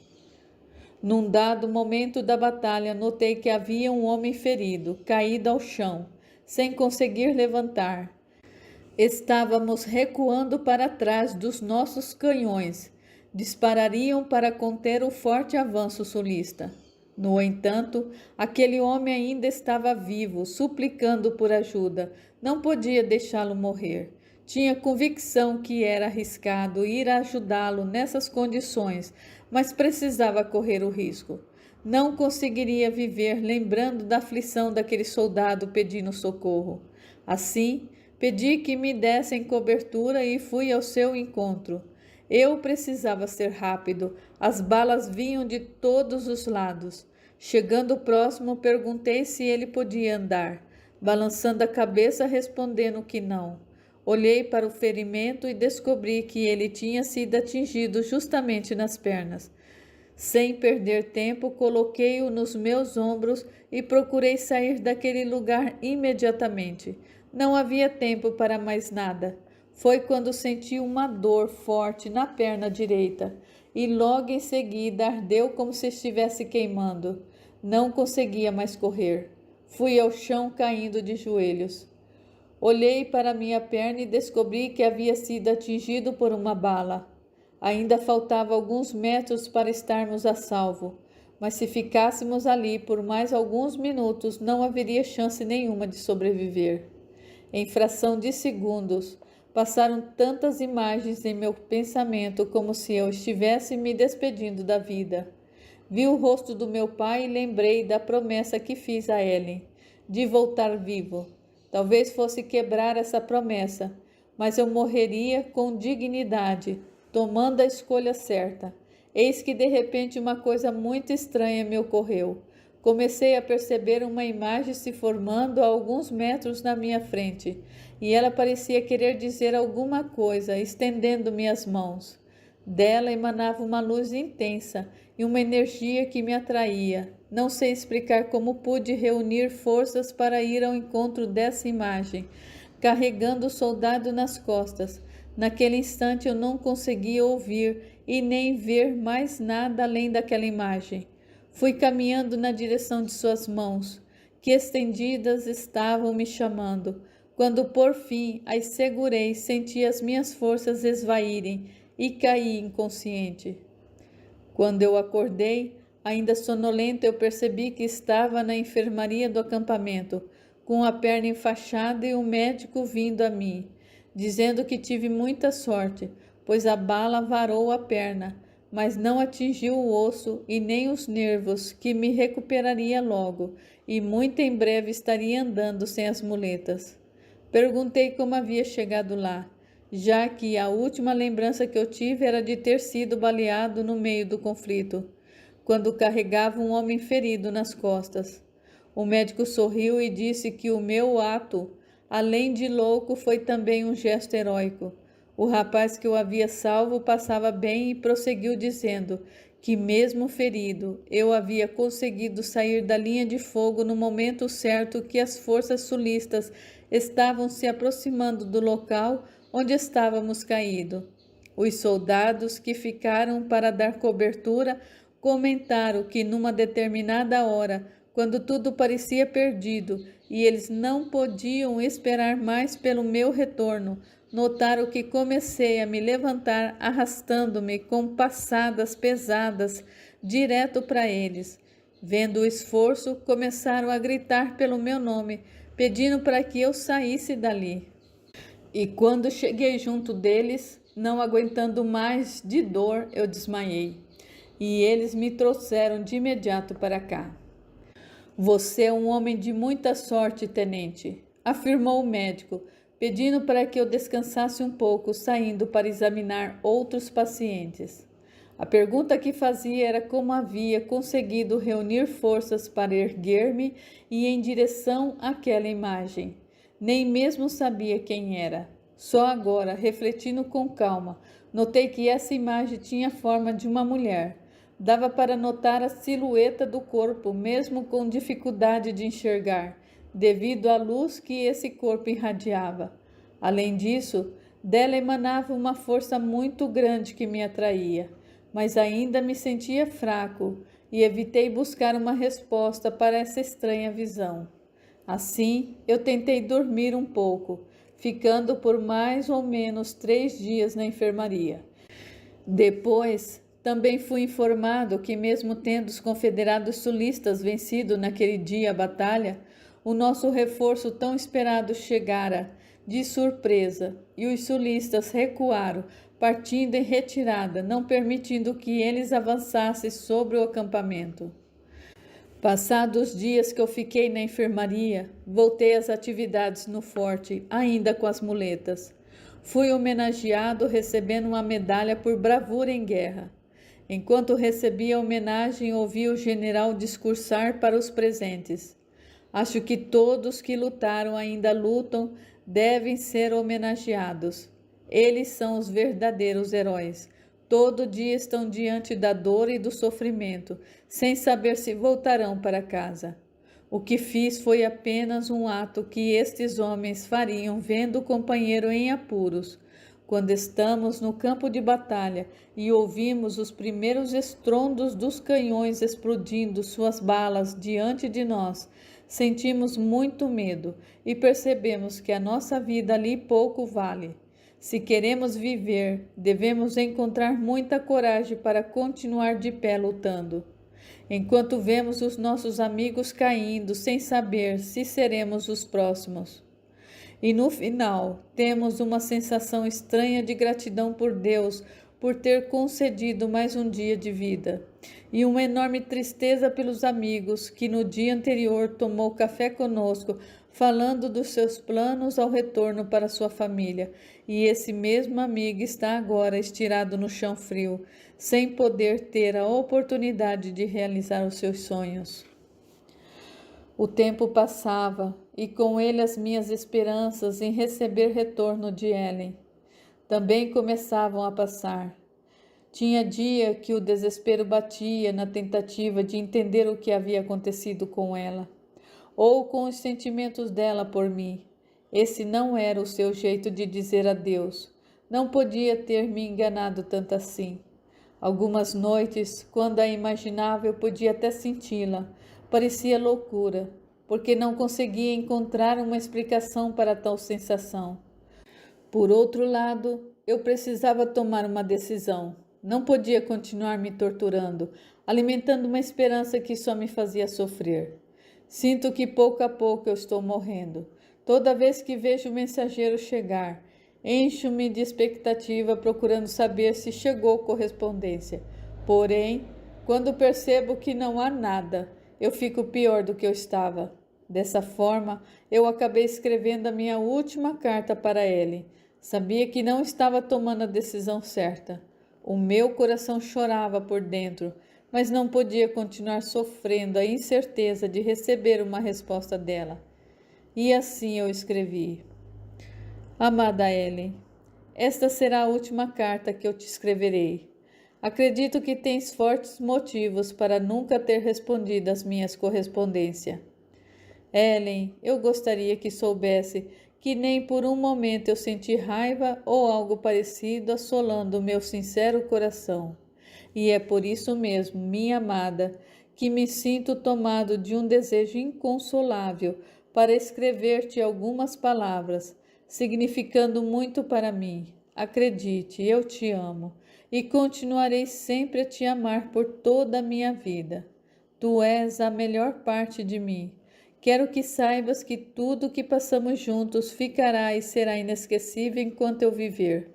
Num dado momento da batalha, notei que havia um homem ferido, caído ao chão, sem conseguir levantar. Estávamos recuando para trás dos nossos canhões. Disparariam para conter o forte avanço sulista. No entanto, aquele homem ainda estava vivo, suplicando por ajuda. Não podia deixá-lo morrer. Tinha convicção que era arriscado ir ajudá-lo nessas condições, mas precisava correr o risco. Não conseguiria viver lembrando da aflição daquele soldado pedindo socorro. Assim, pedi que me dessem cobertura e fui ao seu encontro. Eu precisava ser rápido, as balas vinham de todos os lados. Chegando próximo, perguntei se ele podia andar, balançando a cabeça, respondendo que não. Olhei para o ferimento e descobri que ele tinha sido atingido justamente nas pernas. Sem perder tempo, coloquei-o nos meus ombros e procurei sair daquele lugar imediatamente. Não havia tempo para mais nada. Foi quando senti uma dor forte na perna direita e logo em seguida ardeu como se estivesse queimando. Não conseguia mais correr. Fui ao chão caindo de joelhos. Olhei para minha perna e descobri que havia sido atingido por uma bala. Ainda faltava alguns metros para estarmos a salvo, mas se ficássemos ali por mais alguns minutos não haveria chance nenhuma de sobreviver. Em fração de segundos, passaram tantas imagens em meu pensamento como se eu estivesse me despedindo da vida. Vi o rosto do meu pai e lembrei da promessa que fiz a Ellen, de voltar vivo. Talvez fosse quebrar essa promessa, mas eu morreria com dignidade, tomando a escolha certa. Eis que de repente uma coisa muito estranha me ocorreu. Comecei a perceber uma imagem se formando a alguns metros na minha frente, e ela parecia querer dizer alguma coisa, estendendo-me as mãos. Dela emanava uma luz intensa e uma energia que me atraía. Não sei explicar como pude reunir forças para ir ao encontro dessa imagem, carregando o soldado nas costas. Naquele instante eu não conseguia ouvir e nem ver mais nada além daquela imagem. Fui caminhando na direção de suas mãos, que estendidas estavam me chamando. Quando por fim as segurei, senti as minhas forças esvaírem e caí inconsciente. Quando eu acordei, ainda sonolento, eu percebi que estava na enfermaria do acampamento, com a perna enfaixada e o médico vindo a mim, dizendo que tive muita sorte, pois a bala varou a perna, mas não atingiu o osso e nem os nervos, que me recuperaria logo, e muito em breve estaria andando sem as muletas. Perguntei como havia chegado lá, já que a última lembrança que eu tive era de ter sido baleado no meio do conflito, quando carregava um homem ferido nas costas. O médico sorriu e disse que o meu ato, além de louco, foi também um gesto heróico. O rapaz que o havia salvo passava bem e prosseguiu dizendo que, mesmo ferido, eu havia conseguido sair da linha de fogo no momento certo que as forças sulistas estavam se aproximando do local onde estávamos caídos. Os soldados que ficaram para dar cobertura comentaram que numa determinada hora, quando tudo parecia perdido e eles não podiam esperar mais pelo meu retorno, notaram que comecei a me levantar arrastando-me com passadas pesadas direto para eles. Vendo o esforço, começaram a gritar pelo meu nome, pedindo para que eu saísse dali. E quando cheguei junto deles, não aguentando mais de dor, eu desmaiei. E eles me trouxeram de imediato para cá. Você é um homem de muita sorte, tenente, afirmou o médico, pedindo para que eu descansasse um pouco, saindo para examinar outros pacientes. A pergunta que fazia era como havia conseguido reunir forças para erguer-me e ir em direção àquela imagem. Nem mesmo sabia quem era. Só agora, refletindo com calma, notei que essa imagem tinha a forma de uma mulher. Dava para notar a silhueta do corpo, mesmo com dificuldade de enxergar, devido à luz que esse corpo irradiava. Além disso, dela emanava uma força muito grande que me atraía, mas ainda me sentia fraco e evitei buscar uma resposta para essa estranha visão. Assim, eu tentei dormir um pouco, ficando por mais ou menos 3 dias na enfermaria. Depois, também fui informado que, mesmo tendo os confederados sulistas vencido naquele dia a batalha, o nosso reforço tão esperado chegara de surpresa e os sulistas recuaram, partindo em retirada, não permitindo que eles avançassem sobre o acampamento. Passados os dias que eu fiquei na enfermaria, voltei às atividades no forte, ainda com as muletas. Fui homenageado recebendo uma medalha por bravura em guerra. Enquanto recebia a homenagem, ouvi o general discursar para os presentes. Acho que todos que lutaram ainda lutam devem ser homenageados. Eles são os verdadeiros heróis. Todo dia estão diante da dor e do sofrimento, sem saber se voltarão para casa. O que fiz foi apenas um ato que estes homens fariam vendo o companheiro em apuros. Quando estamos no campo de batalha e ouvimos os primeiros estrondos dos canhões explodindo suas balas diante de nós, sentimos muito medo e percebemos que a nossa vida ali pouco vale. Se queremos viver, devemos encontrar muita coragem para continuar de pé lutando. Enquanto vemos os nossos amigos caindo sem saber se seremos os próximos. E no final, temos uma sensação estranha de gratidão por Deus por ter concedido mais um dia de vida, e uma enorme tristeza pelos amigos que no dia anterior tomou café conosco, falando dos seus planos ao retorno para sua família, e esse mesmo amigo está agora estirado no chão frio, sem poder ter a oportunidade de realizar os seus sonhos. O tempo passava, e com ele as minhas esperanças em receber retorno de Ellen também começavam a passar. Tinha dia que o desespero batia na tentativa de entender o que havia acontecido com ela, ou com os sentimentos dela por mim. Esse não era o seu jeito de dizer adeus. Não podia ter me enganado tanto assim. Algumas noites, quando a imaginava, eu podia até senti-la. Parecia loucura, porque não conseguia encontrar uma explicação para tal sensação. Por outro lado, eu precisava tomar uma decisão. Não podia continuar me torturando, alimentando uma esperança que só me fazia sofrer. Sinto que pouco a pouco eu estou morrendo. Toda vez que vejo o mensageiro chegar, encho-me de expectativa procurando saber se chegou correspondência. Porém, quando percebo que não há nada, eu fico pior do que eu estava. Dessa forma, eu acabei escrevendo a minha última carta para ele. Sabia que não estava tomando a decisão certa. O meu coração chorava por dentro, mas não podia continuar sofrendo a incerteza de receber uma resposta dela. E assim eu escrevi: Amada Ellen, esta será a última carta que eu te escreverei. Acredito que tens fortes motivos para nunca ter respondido às minhas correspondências. Ellen, eu gostaria que soubesse que nem por um momento eu senti raiva ou algo parecido assolando o meu sincero coração. E é por isso mesmo, minha amada, que me sinto tomado de um desejo inconsolável para escrever-te algumas palavras, significando muito para mim. Acredite, eu te amo e continuarei sempre a te amar por toda a minha vida. Tu és a melhor parte de mim. Quero que saibas que tudo que passamos juntos ficará e será inesquecível enquanto eu viver.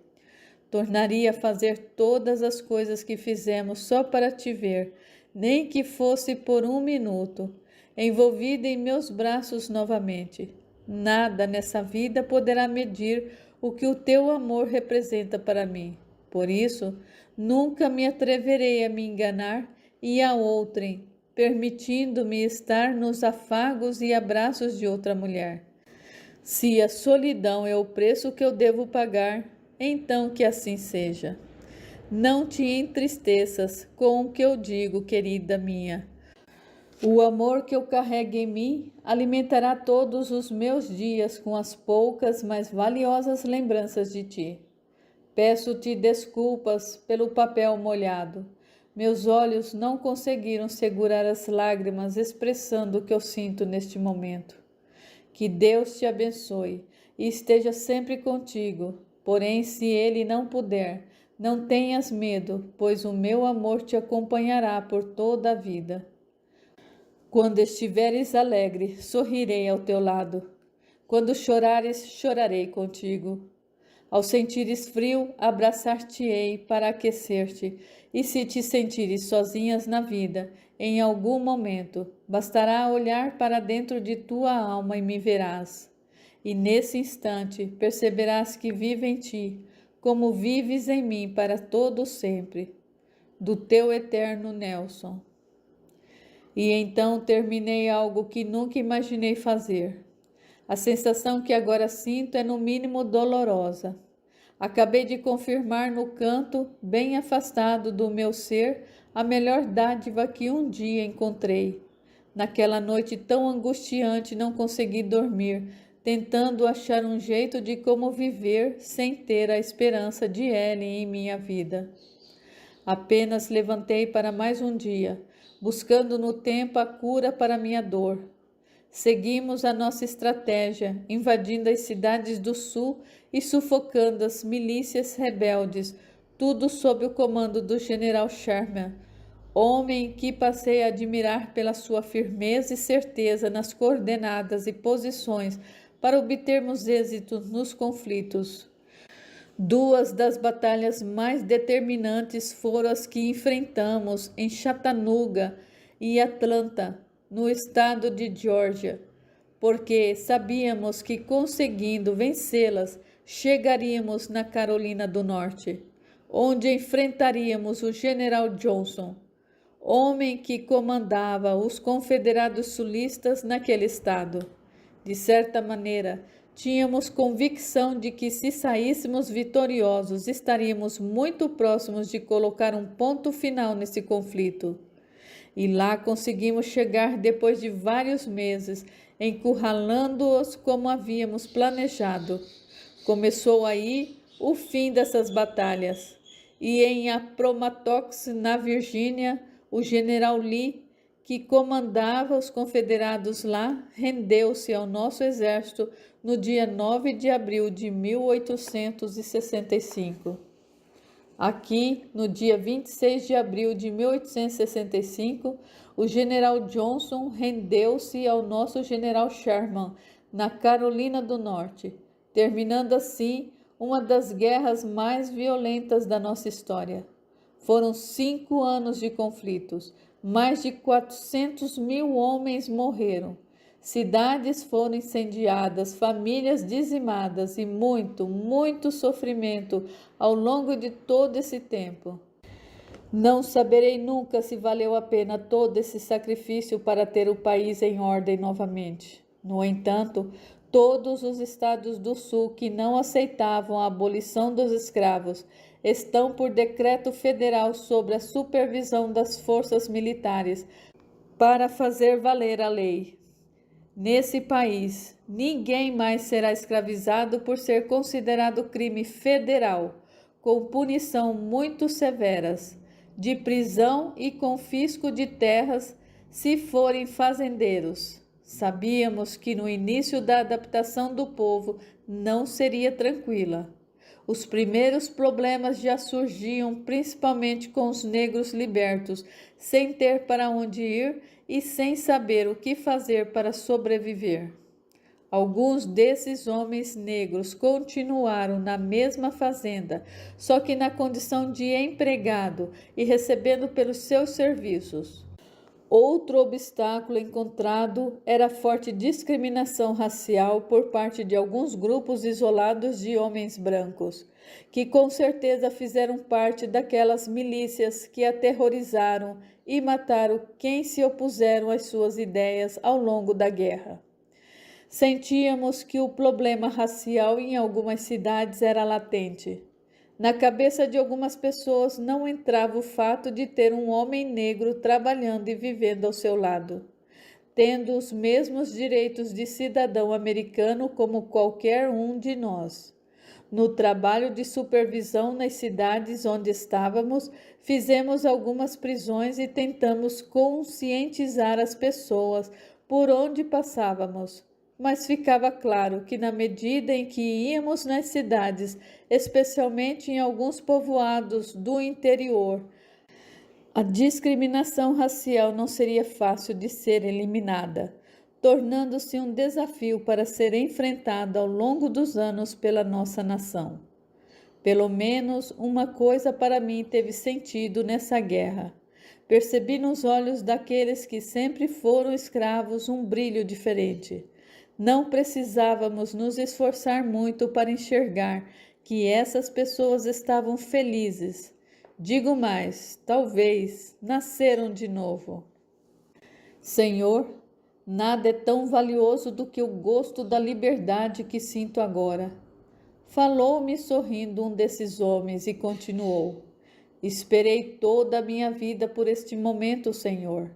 Tornaria a fazer todas as coisas que fizemos só para te ver, nem que fosse por um minuto, envolvida em meus braços novamente. Nada nessa vida poderá medir o que o teu amor representa para mim. Por isso, nunca me atreverei a me enganar e a outrem, permitindo-me estar nos afagos e abraços de outra mulher. Se a solidão é o preço que eu devo pagar, então que assim seja. Não te entristeças com o que eu digo, querida minha. O amor que eu carrego em mim alimentará todos os meus dias com as poucas, mas valiosas lembranças de ti. Peço-te desculpas pelo papel molhado. Meus olhos não conseguiram segurar as lágrimas expressando o que eu sinto neste momento. Que Deus te abençoe e esteja sempre contigo. Porém, se Ele não puder, não tenhas medo, pois o meu amor te acompanhará por toda a vida. Quando estiveres alegre, sorrirei ao teu lado. Quando chorares, chorarei contigo. Ao sentires frio, abraçar-te-ei para aquecer-te, e se te sentires sozinhas na vida, em algum momento, bastará olhar para dentro de tua alma e me verás. E nesse instante perceberás que vivo em ti, como vives em mim para todo sempre. Do teu eterno Nelson. E então terminei algo que nunca imaginei fazer. A sensação que agora sinto é no mínimo dolorosa. Acabei de confirmar no canto, bem afastado do meu ser, a melhor dádiva que um dia encontrei. Naquela noite tão angustiante não consegui dormir, tentando achar um jeito de como viver sem ter a esperança de Ellen em minha vida. Apenas levantei para mais um dia, buscando no tempo a cura para minha dor. Seguimos a nossa estratégia, invadindo as cidades do sul e sufocando as milícias rebeldes, tudo sob o comando do general Sherman, homem que passei a admirar pela sua firmeza e certeza nas coordenadas e posições para obtermos êxito nos conflitos. Duas das batalhas mais determinantes foram as que enfrentamos em Chattanooga e Atlanta, no estado de Geórgia, porque sabíamos que conseguindo vencê-las, chegaríamos na Carolina do Norte, onde enfrentaríamos o general Johnson, homem que comandava os confederados sulistas naquele estado. De certa maneira, Tínhamos convicção de que, se saíssemos vitoriosos, estaríamos muito próximos de colocar um ponto final nesse conflito. E lá conseguimos chegar depois de vários meses, encurralando-os como havíamos planejado. Começou aí o fim dessas batalhas. E em Appomattox, na Virgínia, o general Lee, que comandava os confederados lá, rendeu-se ao nosso exército no dia 9 de abril de 1865. Aqui, no dia 26 de abril de 1865, o general Johnson rendeu-se ao nosso general Sherman, na Carolina do Norte, terminando assim uma das guerras mais violentas da nossa história. Foram 5 anos de conflitos, mais de 400.000 homens morreram. Cidades foram incendiadas, famílias dizimadas e muito, muito sofrimento ao longo de todo esse tempo. Não saberei nunca se valeu a pena todo esse sacrifício para ter o país em ordem novamente. No entanto, todos os estados do Sul que não aceitavam a abolição dos escravos estão por decreto federal sob a supervisão das forças militares para fazer valer a lei. Nesse país, ninguém mais será escravizado por ser considerado crime federal, com punição muito severas, de prisão e confisco de terras se forem fazendeiros. Sabíamos que no início da adaptação do povo não seria tranquila. Os primeiros problemas já surgiam principalmente com os negros libertos, sem ter para onde ir e sem saber o que fazer para sobreviver. Alguns desses homens negros continuaram na mesma fazenda, só que na condição de empregado e recebendo pelos seus serviços. Outro obstáculo encontrado era a forte discriminação racial por parte de alguns grupos isolados de homens brancos, que com certeza fizeram parte daquelas milícias que aterrorizaram e mataram quem se opuseram às suas ideias ao longo da guerra. Sentíamos que o problema racial em algumas cidades era latente. Na cabeça de algumas pessoas não entrava o fato de ter um homem negro trabalhando e vivendo ao seu lado, tendo os mesmos direitos de cidadão americano como qualquer um de nós. No trabalho de supervisão nas cidades onde estávamos, fizemos algumas prisões e tentamos conscientizar as pessoas por onde passávamos. Mas ficava claro que, na medida em que íamos nas cidades, especialmente em alguns povoados do interior, a discriminação racial não seria fácil de ser eliminada, tornando-se um desafio para ser enfrentado ao longo dos anos pela nossa nação. Pelo menos uma coisa para mim teve sentido nessa guerra. Percebi nos olhos daqueles que sempre foram escravos um brilho diferente. Não precisávamos nos esforçar muito para enxergar que essas pessoas estavam felizes. Digo mais, talvez nasceram de novo. Senhor, nada é tão valioso do que o gosto da liberdade que sinto agora. Falou-me sorrindo um desses homens e continuou: Esperei toda a minha vida por este momento, Senhor.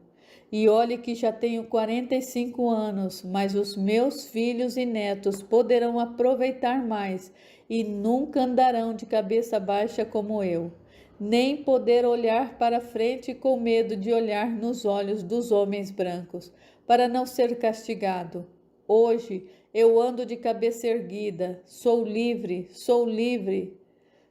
E olhe que já tenho 45 anos, mas os meus filhos e netos poderão aproveitar mais e nunca andarão de cabeça baixa como eu, nem poder olhar para frente com medo de olhar nos olhos dos homens brancos, para não ser castigado. Hoje eu ando de cabeça erguida, sou livre, sou livre.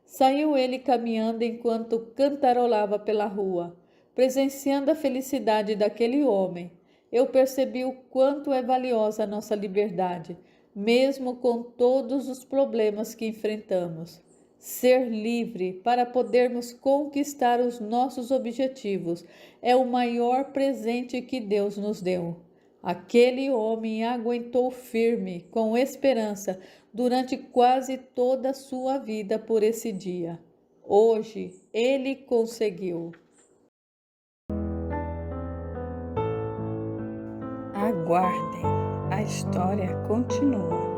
Saiu ele caminhando enquanto cantarolava pela rua. Presenciando a felicidade daquele homem, eu percebi o quanto é valiosa a nossa liberdade, mesmo com todos os problemas que enfrentamos. Ser livre para podermos conquistar os nossos objetivos é o maior presente que Deus nos deu. Aquele homem aguentou firme, com esperança, durante quase toda a sua vida por esse dia. Hoje, ele conseguiu. Aguardem, a história continua.